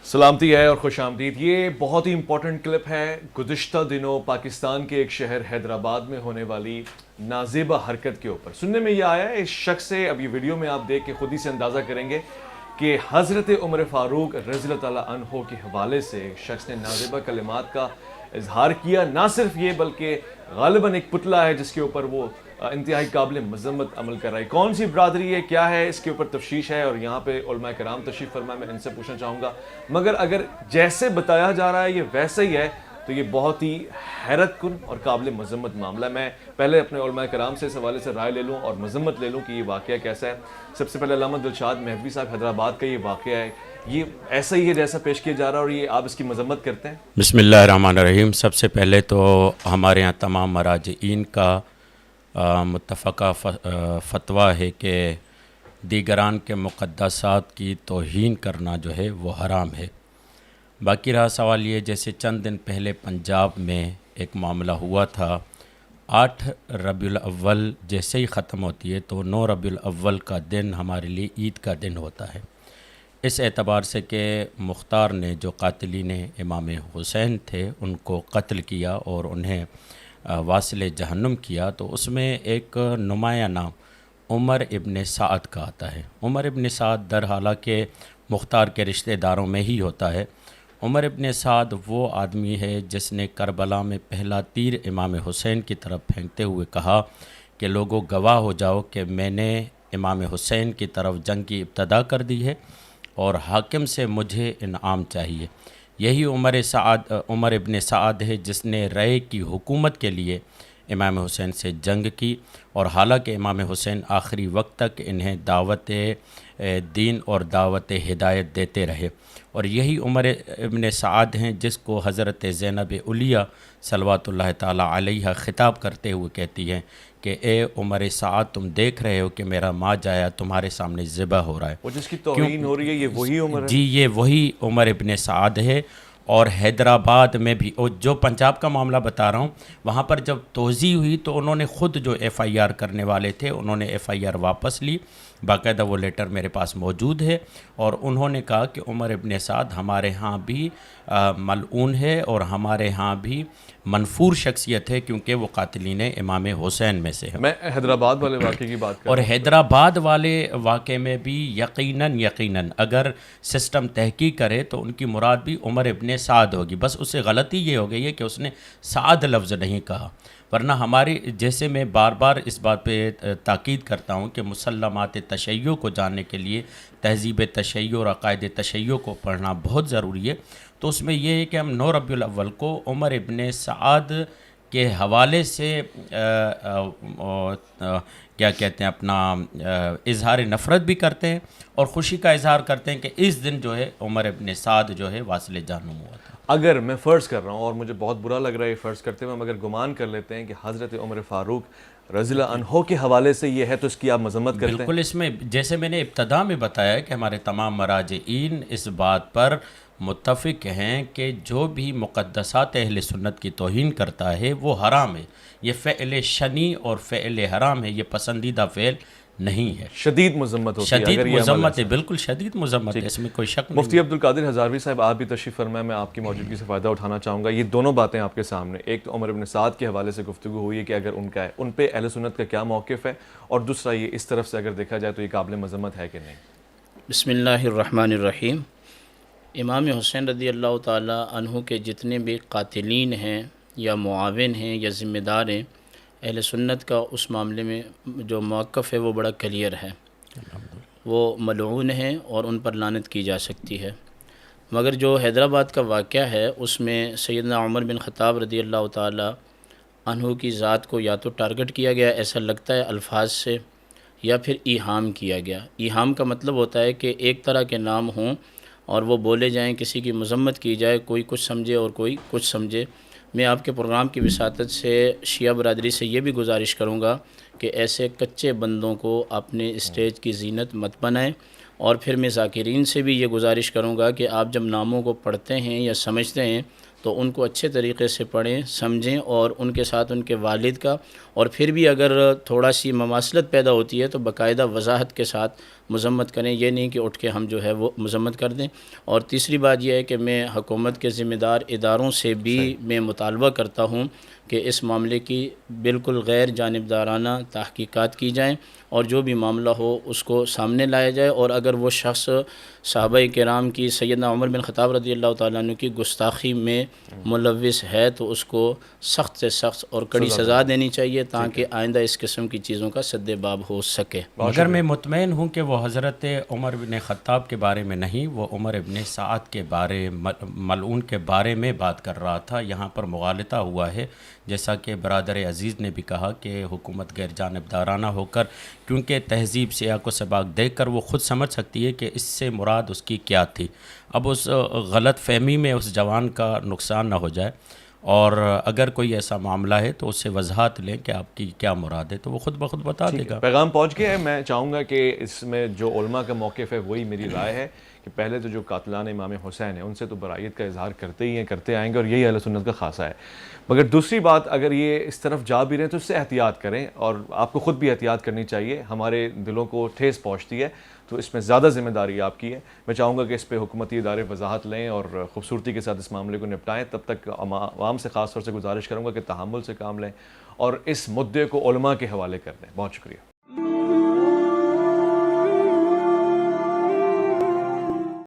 سلامتی ہے اور خوش آمدید۔ یہ بہت ہی امپورٹنٹ کلپ ہے گزشتہ دنوں پاکستان کے ایک شہر حیدرآباد میں ہونے والی نازیبہ حرکت کے اوپر سننے میں یہ آیا ہے اس شخص سے۔ اب یہ ویڈیو میں آپ دیکھ کے خود ہی سے اندازہ کریں گے کہ حضرت عمر فاروق رضی اللہ تعالیٰ عنہ کے حوالے سے ایک شخص نے نازیبہ کلمات کا اظہار کیا۔ نہ صرف یہ بلکہ غالباً ایک پتلا ہے جس کے اوپر وہ انتہائی قابل مذمت عمل کر رہا ہے۔ کون سی برادری ہے، کیا ہے، اس کے اوپر تفتیش ہے، اور یہاں پہ علماء کرام تشریف فرما، میں ان سے پوچھنا چاہوں گا۔ مگر اگر جیسے بتایا جا رہا ہے یہ ویسا ہی ہے تو یہ بہت ہی حیرت کن اور قابل مذمت معاملہ ہے۔ میں پہلے اپنے علماء کرام سے اس حوالے سے رائے لے لوں اور مذمت لے لوں کہ یہ واقعہ کیسا ہے۔ سب سے پہلے علامہ دلشاد مہدوی صاحب، حیدرآباد کا یہ واقعہ ہے، یہ ایسا ہی ہے جیسا پیش کیا جا رہا ہے اور یہ آپ اس کی مذمت کرتے ہیں؟ بسم اللہ الرحمن الرحیم۔ سب سے پہلے تو ہمارے یہاں تمام مراجعین کا متفقہ فتویٰ ہے کہ دیگران کے مقدسات کی توہین کرنا جو ہے وہ حرام ہے۔ باقی رہا سوال یہ، جیسے چند دن پہلے پنجاب میں ایک معاملہ ہوا تھا، 8 ربیع الاول جیسے ہی ختم ہوتی ہے تو 9 ربیع الاول کا دن ہمارے لیے عید کا دن ہوتا ہے، اس اعتبار سے کہ مختار نے جو قاتلین امام حسین تھے ان کو قتل کیا اور انہیں واصل جہنم کیا، تو اس میں ایک نمایاں نام عمر ابن سعد کا آتا ہے۔ عمر ابن سعد در حالانکہ مختار کے رشتہ داروں میں ہی ہوتا ہے۔ عمر ابن سعد وہ آدمی ہے جس نے کربلا میں پہلا تیر امام حسین کی طرف پھینکتے ہوئے کہا کہ لوگوں گواہ ہو جاؤ کہ میں نے امام حسین کی طرف جنگ کی ابتدا کر دی ہے اور حاکم سے مجھے انعام چاہیے۔ یہی عمر ابن سعد ہے جس نے رائے کی حکومت کے لیے امام حسین سے جنگ کی، اور حالانکہ امام حسین آخری وقت تک انہیں دعوت دین اور دعوت ہدایت دیتے رہے، اور یہی عمر ابن سعد ہیں جس کو حضرت زینب علیہ صلوات اللہ تعالیٰ علیہ خطاب کرتے ہوئے کہتی ہیں کہ اے عمر سعد، تم دیکھ رہے ہو کہ میرا ماں جایا تمہارے سامنے ذبح ہو رہا ہے۔ وہ جس کی توہین ہو رہی ہے یہ وہی عمر ہے؟ جی، یہ وہی عمر ابن سعد ہے۔ اور حیدرآباد میں بھی، اور جو پنجاب کا معاملہ بتا رہا ہوں، وہاں پر جب توزیع ہوئی تو انہوں نے خود جو ایف آئی آر کرنے والے تھے انہوں نے ایف آئی آر واپس لی، باقاعدہ وہ لیٹر میرے پاس موجود ہے، اور انہوں نے کہا کہ عمر ابن سعد ہمارے ہاں بھی ملعون ہے اور ہمارے ہاں بھی منفور شخصیت ہے کیونکہ وہ قاتلین امام حسین میں سے ہے۔ میں حیدرآباد والے واقعے کی بات کر اور رہا ہوں۔ حیدرآباد والے واقعے میں بھی یقیناً اگر سسٹم تحقیق کرے تو ان کی مراد بھی عمر ابن سعد ہوگی، بس اسے غلطی یہ ہو گئی ہے کہ اس نے سعد لفظ نہیں کہا، ورنہ ہماری، جیسے میں بار بار اس بات پہ تاکید کرتا ہوں کہ مسلمات تشیع کو جاننے کے لیے تہذیب تشیع اور عقائد تشیع کو پڑھنا بہت ضروری ہے، تو اس میں یہ ہے کہ ہم 9 ربیع الاول کو عمر ابن سعد کے حوالے سے کیا کہتے ہیں اپنا اظہار نفرت بھی کرتے ہیں اور خوشی کا اظہار کرتے ہیں کہ اس دن جو ہے عمر ابن سعد جو ہے واصل جہنم ہوا تھا۔ اگر میں فرض کر رہا ہوں، اور مجھے بہت برا لگ رہا ہے یہ فرض کرتے ہوئے، مگر گمان کر لیتے ہیں کہ حضرت عمر فاروق رضی اللہ عنہ کے حوالے سے یہ ہے تو اس کی آپ مذمت کرتے ہیں؟ بالکل، اس میں جیسے میں نے ابتدا میں بتایا کہ ہمارے تمام مراجعین اس بات پر متفق ہیں کہ جو بھی مقدسات اہل سنت کی توہین کرتا ہے وہ حرام ہے، یہ فعل شنی اور فعل حرام ہے، یہ پسندیدہ فعل نہیں ہے۔ شدید مذمت ہوتی ہے شدید اگر یہ عمل مذمت ہے، ایسا بالکل شدید مذمت ہے، اس میں کوئی شک نہیں۔ مفتی عبدالقادر ہزاروی صاحب، آپ بھی تشریف فرمائیں، میں آپ کی موجودگی سے فائدہ اٹھانا چاہوں گا۔ یہ دونوں باتیں آپ کے سامنے، ایک تو عمر ابن سعد کے حوالے سے گفتگو ہوئی ہے کہ اگر ان کا ہے، ان پہ اہل سنت کا کیا موقف ہے، اور دوسرا یہ اس طرف سے اگر دیکھا جائے تو یہ قابل مذمت ہے کہ نہیں؟ بسم اللہ الرحمن الرحیم۔ امام حسین رضی اللہ تعالیٰ عنہ کے جتنے بھی قاتلین ہیں یا معاون ہیں یا ذمہ دار ہیں، اہل سنت کا اس معاملے میں جو موقف ہے وہ بڑا کلیئر ہے، وہ ملعون ہیں اور ان پر لعنت کی جا سکتی ہے۔ مگر جو حیدرآباد کا واقعہ ہے اس میں سیدنا عمر بن خطاب رضی اللہ تعالیٰ عنہ کی ذات کو یا تو ٹارگٹ کیا گیا، ایسا لگتا ہے الفاظ سے، یا پھر ایہام کیا گیا۔ ایہام کا مطلب ہوتا ہے کہ ایک طرح کے نام ہوں اور وہ بولے جائیں، کسی کی مذمت کی جائے، کوئی کچھ سمجھے اور کوئی کچھ سمجھے۔ میں آپ کے پروگرام کی وساطت سے شیعہ برادری سے یہ بھی گزارش کروں گا کہ ایسے کچے بندوں کو اپنے اسٹیج کی زینت مت بنائیں، اور پھر میں ذاکرین سے بھی یہ گزارش کروں گا کہ آپ جب ناموں کو پڑھتے ہیں یا سمجھتے ہیں تو ان کو اچھے طریقے سے پڑھیں، سمجھیں، اور ان کے ساتھ ان کے والد کا اور پھر بھی اگر تھوڑا سی مماثلت پیدا ہوتی ہے تو باقاعدہ وضاحت کے ساتھ مذمت کریں، یہ نہیں کہ اٹھ کے ہم جو ہے وہ مذمت کر دیں۔ اور تیسری بات یہ ہے کہ میں حکومت کے ذمہ دار اداروں سے بھی میں مطالبہ کرتا ہوں کہ اس معاملے کی بالکل غیر جانبدارانہ تحقیقات کی جائیں اور جو بھی معاملہ ہو اس کو سامنے لایا جائے، اور اگر وہ شخص صحابہ کرام کی سیدنا عمر بن خطاب رضی اللہ تعالیٰ عنہ کی گستاخی میں ملوث ہے تو اس کو سخت سے سخت اور کڑی سزا دینی چاہیے تاکہ آئندہ اس قسم کی چیزوں کا سد باب ہو سکے۔ مگر میں مطمئن ہوں کہ وہ حضرت عمر بن خطاب کے بارے میں نہیں، وہ عمر بن سعد کے بارے ملعون کے بارے میں بات کر رہا تھا۔ یہاں پر مغالطہ ہوا ہے، جیسا کہ برادر عزیز نے بھی کہا کہ حکومت غیر جانبدارانہ ہو کر، کیونکہ تہذیب سیاق و سباق دیکھ کر وہ خود سمجھ سکتی ہے کہ اس سے مراد اس کی کیا تھی۔ اب اس غلط فہمی میں اس جوان کا نقصان نہ ہو جائے، اور اگر کوئی ایسا معاملہ ہے تو اس سے وضاحت لیں کہ آپ کی کیا مراد ہے، تو وہ خود بخود بتا دے گا۔ پیغام پہنچ گیا ہے۔ میں چاہوں گا کہ اس میں جو علماء کا موقف ہے وہی میری رائے ہے کہ پہلے تو جو قاتلان امام حسین ہیں ان سے تو برائیت کا اظہار کرتے ہی ہیں، کرتے آئیں گے، اور یہی اہل سنت کا خاصہ ہے۔ مگر دوسری بات، اگر یہ اس طرف جا بھی رہے ہیں تو اس سے احتیاط کریں، اور آپ کو خود بھی احتیاط کرنی چاہیے۔ ہمارے دلوں کو ٹھیس پہنچتی ہے تو اس میں زیادہ ذمہ داری آپ کی ہے۔ میں چاہوں گا کہ اس پہ حکومتی ادارے وضاحت لیں اور خوبصورتی کے ساتھ اس معاملے کو نپٹائیں۔ تب تک عوام سے خاص طور سے گزارش کروں گا کہ تحمل سے کام لیں اور اس مدعے کو علماء کے حوالے کر دیں۔ بہت شکریہ۔